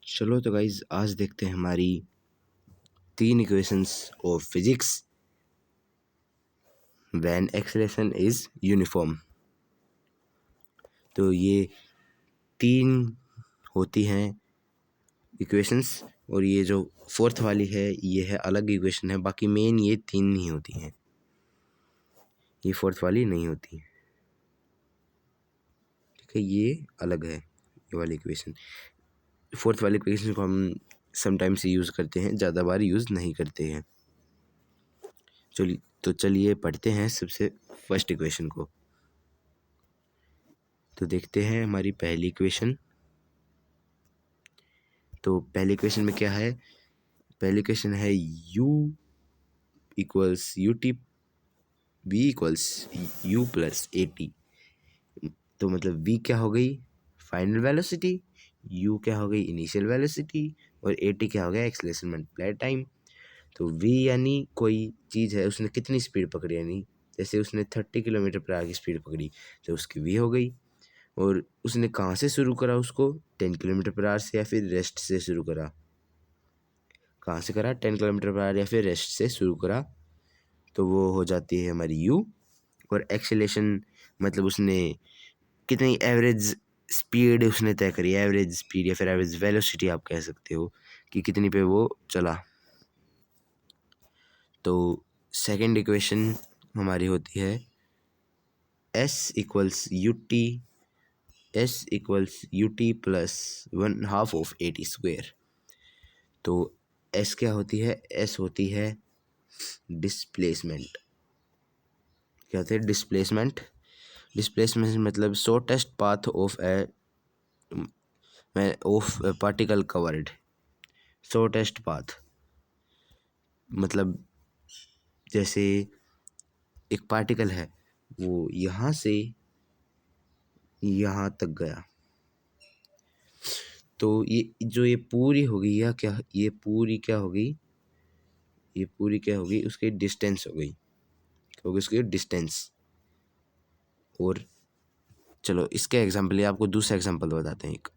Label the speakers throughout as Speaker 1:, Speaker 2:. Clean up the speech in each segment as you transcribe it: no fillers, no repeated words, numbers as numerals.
Speaker 1: चलो तो गाइज आज देखते हैं हमारी 3 equations of physics when acceleration is uniform. तो ये 3 होती हैं इक्वेशंस और ये जो फोर्थ वाली है ये है अलग इक्वेशन है। बाकी मेन ये 3 नहीं होती हैं, ये फोर्थ वाली नहीं होती। ठीक है, ये अलग है ये वाली इक्वेशन। फोर्थ वाली इक्वेशन को हम समटाइम्स यूज़ करते हैं, ज़्यादा बार यूज़ नहीं करते हैं। चलिए पढ़ते हैं सबसे फर्स्ट इक्वेशन को। तो देखते हैं हमारी पहली इक्वेशन। तो पहली इक्वेशन में क्या है? पहली इक्वेशन है u equals U T v equals u plus A T. तो मतलब v क्या हो गई? Final velocity. u क्या हो गई? Initial velocity. और ए टी क्या हो गया? Acceleration multiply time. तो v यानी कोई चीज़ है, उसने कितनी स्पीड पकड़ी, यानी जैसे उसने 30 किलोमीटर पर आवर की स्पीड पकड़ी तो उसकी v हो गई। और उसने कहाँ से शुरू करा उसको? 10 किलोमीटर पर आवर से या फिर रेस्ट से शुरू करा। कहाँ से करा? 10 किलोमीटर पर आवर या फिर रेस्ट से शुरू करा, तो वो हो जाती है हमारी u। और एक्सेलेरेशन मतलब उसने कितनी एवरेज स्पीड उसने तय करी, एवरेज स्पीड या फिर एवरेज वेलोसिटी आप कह सकते हो कि कितनी पे वो चला। तो सेकंड इक्वेशन हमारी होती है s equals U T plus 1/2 of A T square. तो s क्या होती है? s होती है डिस्प्लेसमेंट। क्या होता है? डिस्प्लेसमेंट। डिस्प्लेसमेंट मतलब shortest path of particle covered. Shortest path मतलब जैसे एक पार्टिकल है, वो यहाँ से यहाँ तक गया, तो ये पूरी होगी या क्या? ये पूरी क्या होगी? ये पूरी क्या होगी? उसकी डिस्टेंस हो गई, क्योंकि उसकी डिस्टेंस। और चलो इसके एग्जाम्पल, आपको दूसरा एग्जाम्पल बताते हैं एक।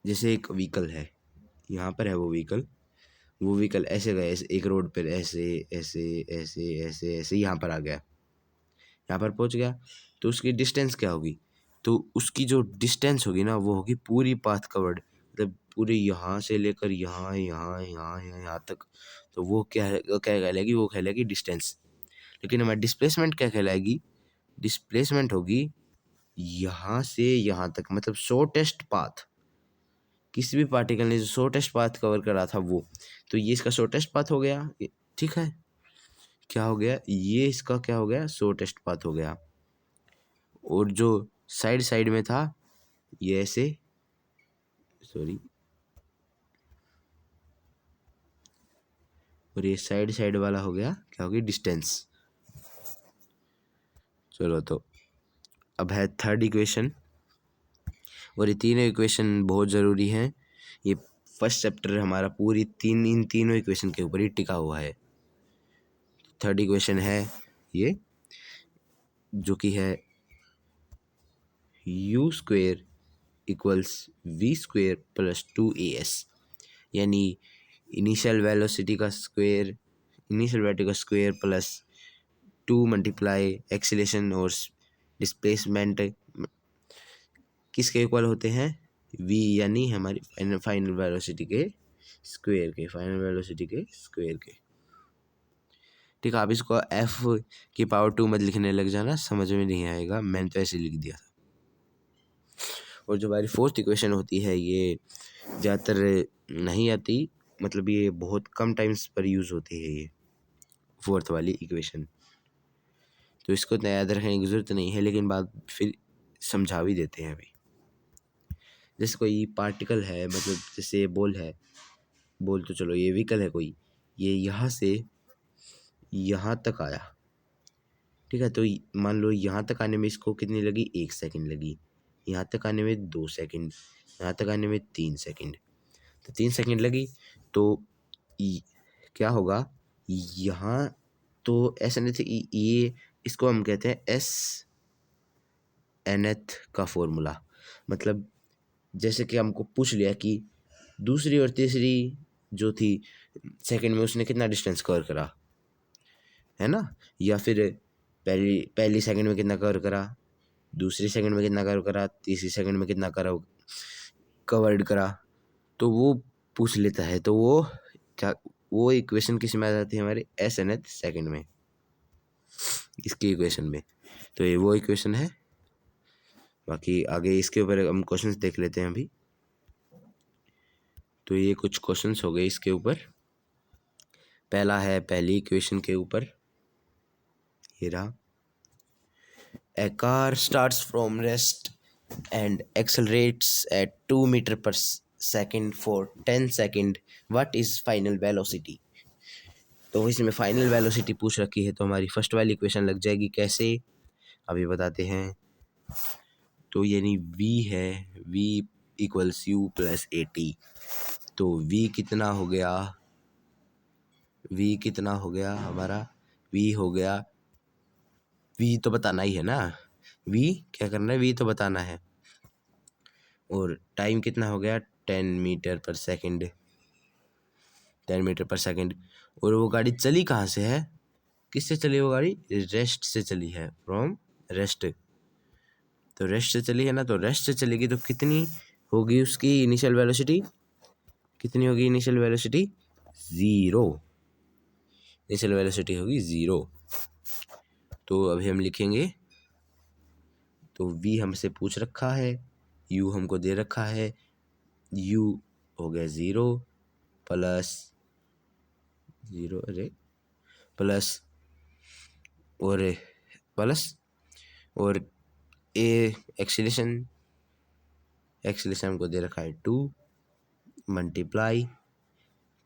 Speaker 1: जैसे एक व्हीकल है, यहाँ पर है वो व्हीकल ऐसे गया, ऐसे एक रोड पर ऐसे ऐसे ऐसे ऐसे ऐसे यहाँ पर आ गया, यहाँ पर पहुँच गया। तो उसकी डिस्टेंस क्या होगी? तो उसकी जो डिस्टेंस होगी ना, वो होगी पूरी पाथ कवर्ड, मतलब पूरे यहाँ से लेकर यहाँ यहाँ यहाँ यहाँ तक। तो वो क्या कहलाएगी? वो कहलाएगी डिस्टेंस। लेकिन हमारी डिस्प्लेसमेंट क्या कहलाएगी? डिस्प्लेसमेंट होगी यहाँ से यहाँ तक, मतलब शॉर्टेस्ट पाथ। किसी भी पार्टिकल ने जो शॉर्टेस्ट पाथ कवर करा था वो, तो ये इसका शॉर्टेस्ट पाथ हो गया। ठीक है, क्या हो गया? ये इसका क्या हो गया? शॉर्टेस्ट पाथ हो गया। और जो साइड साइड में था ये ऐसे, सॉरी, और ये साइड साइड वाला हो गया, क्या हो गया? डिस्टेंस। चलो तो अब है थर्ड इक्वेशन। और ये तीनों इक्वेशन बहुत ज़रूरी हैं। ये फर्स्ट चैप्टर हमारा पूरी इन तीनों इक्वेशन के ऊपर ही टिका हुआ है। थर्ड इक्वेशन है ये, जो कि है u square equals v square plus 2as। यानी इनिशियल वेलोसिटी का स्क्वेयर प्लस 2 मल्टीप्लाई एक्सीलरेशन और डिस्प्लेसमेंट किसके इक्वल होते हैं? v, यानी हमारी फाइनल वेलोसिटी के स्क्वेयर के। ठीक है, आप इसको f की पावर 2 मत लिखने लग जाना, समझ में नहीं आएगा, मैंने तो ऐसे लिख दिया था। और जो हमारी फोर्थ इक्वेशन होती है ये ज़्यादातर नहीं आती, मतलब ये बहुत कम टाइम्स पर यूज़ होती है ये फोर्थ वाली इक्वेशन। तो इसको इतना याद रखने की ज़रूरत नहीं है, लेकिन बात फिर समझा भी देते हैं अभी। जैसे कोई पार्टिकल है, मतलब जैसे बॉल है, बॉल तो चलो ये व्हीकल है कोई, ये यहाँ से यहाँ तक आया। ठीक है, तो मान लो यहाँ तक आने में इसको कितनी लगी? 1 सेकंड लगी। यहाँ तक आने में 2 सेकंड, यहाँ तक आने में 3 सेकंड, तो 3 सेकंड लगी। तो क्या होगा यहाँ? तो ऐसा नहीं था, ये इसको हम कहते हैं एस nth का फॉर्मूला, मतलब जैसे कि हमको पूछ लिया कि दूसरी और तीसरी जो थी सेकंड में उसने कितना डिस्टेंस कवर करा, है ना, या फिर पहली सेकंड में कितना कवर करा, दूसरी सेकंड में कितना कवर करा, तीसरी सेकंड में कितना कवर्ड करा, तो वो पूछ लेता है। तो वो क्या, वो इक्वेशन किस में आ जाती है हमारे एस एन एथ सेकेंड में, इसकी इक्वेशन में। तो ये वो इक्वेशन है। बाकी आगे इसके ऊपर हम क्वेश्चंस देख लेते हैं अभी। तो ये कुछ क्वेश्चंस हो गए इसके ऊपर। पहला है पहली इक्वेशन के ऊपर, ये रहा, a car starts from rest and accelerates at 2 metre per second for 10 second, what is final velocity. तो इसमें फाइनल वेलोसिटी पूछ रखी है, तो हमारी फर्स्ट वाली इक्वेशन लग जाएगी कैसे, अभी बताते हैं। तो यानी v है, v equals u plus A T. तो v कितना हो गया, v कितना हो गया हमारा, v हो गया, v तो बताना ही है ना, v क्या करना है, v तो बताना है। और टाइम कितना हो गया, 10 metre per second, 10 metre per second. और वो गाड़ी चली कहाँ से है, किससे चली वो गाड़ी, रेस्ट से चली है, फ्रॉम रेस्ट। तो रेस्ट से चली है ना, तो रेस्ट से चलेगी तो कितनी होगी उसकी इनिशियल वेलोसिटी, कितनी होगी इनिशियल वेलोसिटी, 0। इनिशियल वेलोसिटी होगी 0। तो अभी हम लिखेंगे, तो v हमसे पूछ रखा है, u हमको दे रखा है, u हो गया 0 प्लस 0, अरे प्लस और ए एक्सीलरेशन हमको दे रखा है 2 मल्टीप्लाई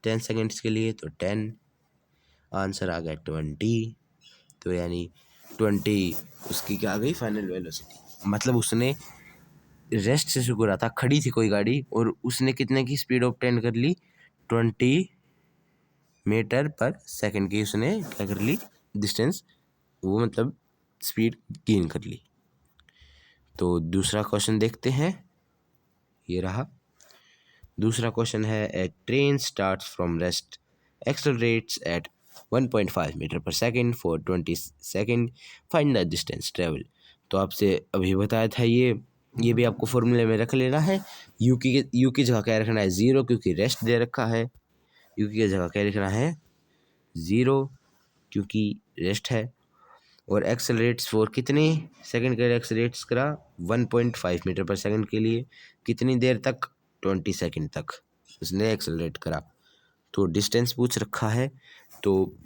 Speaker 1: 10 सेकेंड्स के लिए, तो 10, आंसर आ गया 20। तो यानी 20 उसकी क्या आ गई फाइनल वेलोसिटी। मतलब उसने रेस्ट से शुरू करा था, खड़ी थी कोई गाड़ी, और उसने कितने की स्पीड ऑब्टेन कर ली, 20 मीटर पर सेकंड की उसने क्या कर ली, डिस्टेंस, वो मतलब स्पीड गेन कर ली। तो दूसरा क्वेश्चन देखते हैं, ये रहा दूसरा क्वेश्चन है, a train starts from rest accelerates at 1.5 metre per second for 20 second, find the distance travel. तो आपसे अभी बताया था ये भी आपको फॉर्मूले में रख लेना है। यू की जगह क्या रखना है, 0, क्योंकि रेस्ट दे रखा है। यू की जगह क्या लिखना है, 0, क्योंकि रेस्ट है। और एक्सेलरेट्स फॉर कितने सेकंड के लिए एक्सेलरेट्स करा, 1.5 मीटर पर सेकंड के लिए, कितनी देर तक, 20 सेकंड तक उसने एक्सेलरेट करा। तो डिस्टेंस पूछ रखा है, तो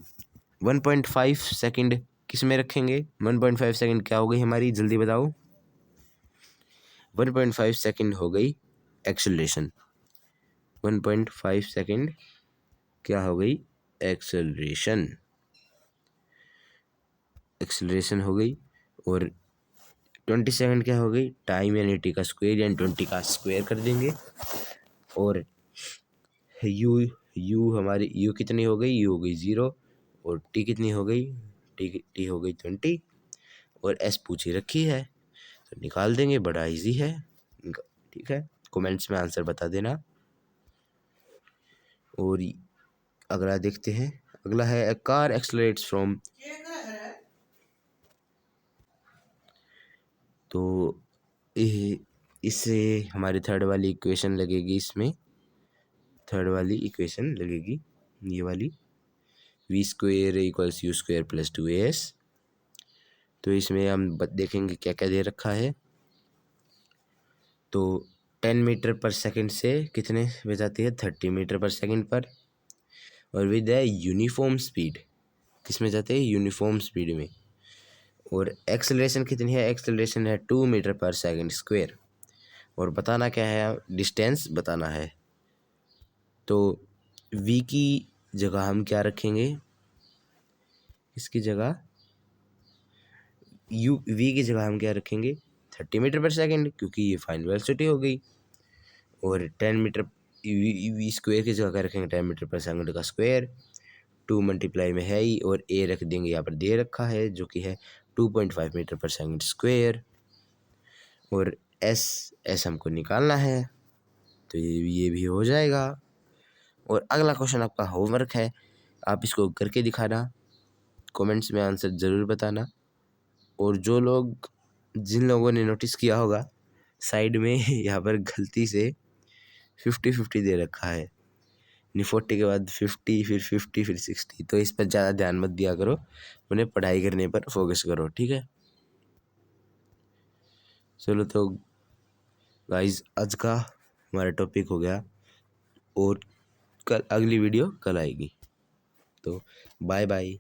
Speaker 1: 1.5 सेकंड किस में रखेंगे, 1.5 सेकंड क्या हो गई हमारी, जल्दी बताओ, 1.5 सेकंड हो गई एक्सेलरेशन, 1.5 सेकंड क्या हो गई, एक्सेलरेशन हो गई। और 20 सेकंड क्या हो गई, टाइम, यानी टी का स्क्वायर, यानी 20 का स्क्वायर कर देंगे। और यू हमारी यू कितनी हो गई, यू हो गई 0, और टी कितनी हो गई, टी हो गई 20, और एस पूछी रखी है, तो निकाल देंगे, बड़ा इजी है। ठीक है, कमेंट्स में आंसर बता देना। और अगला देखते हैं, अगला है, ए कार एक्सेलरेट्स फ्रॉम, तो इससे हमारी थर्ड वाली इक्वेशन लगेगी, इसमें थर्ड वाली इक्वेशन लगेगी ये वाली, v square equals u square plus 2as। तो इसमें हम देखेंगे क्या क्या दे रखा है। तो 10 मीटर पर सेकंड से कितने में जाती है, 30 मीटर पर सेकंड पर, और विद ए यूनिफॉर्म स्पीड, किस में जाते हैं, यूनिफॉर्म स्पीड में। और एक्सेलरेशन कितनी है, एक्सेलरेशन है 2 मीटर पर सेकंड स्क्वायर। और बताना क्या है, डिस्टेंस बताना है। तो v की जगह हम क्या रखेंगे, इसकी जगह v की जगह हम क्या रखेंगे, 30 मीटर पर सेकंड, क्योंकि ये फाइनल वेलोसिटी हो गई। और 10 मीटर, वी स्क्वायर की जगह क्या रखेंगे, 10 मीटर पर सेकंड का स्क्वायर, 2 मल्टीप्लाई में है ही, और a रख देंगे, यहाँ पर दे रखा है जो कि है 2.5 मीटर पर सेकंड स्क्वायर। और एस हमको निकालना है, तो ये भी हो जाएगा। और अगला क्वेश्चन आपका होमवर्क है, आप इसको करके दिखाना, कमेंट्स में आंसर ज़रूर बताना। और जिन लोगों ने नोटिस किया होगा साइड में यहाँ पर गलती से 50-50 दे रखा है, 40 के बाद 50 फिर 50 फिर 60, तो इस पर ज़्यादा ध्यान मत दिया करो, उन्हें पढ़ाई करने पर फोकस करो, ठीक है। चलो तो गाइस आज का हमारा टॉपिक हो गया, और कल अगली वीडियो कल आएगी, तो बाय बाय।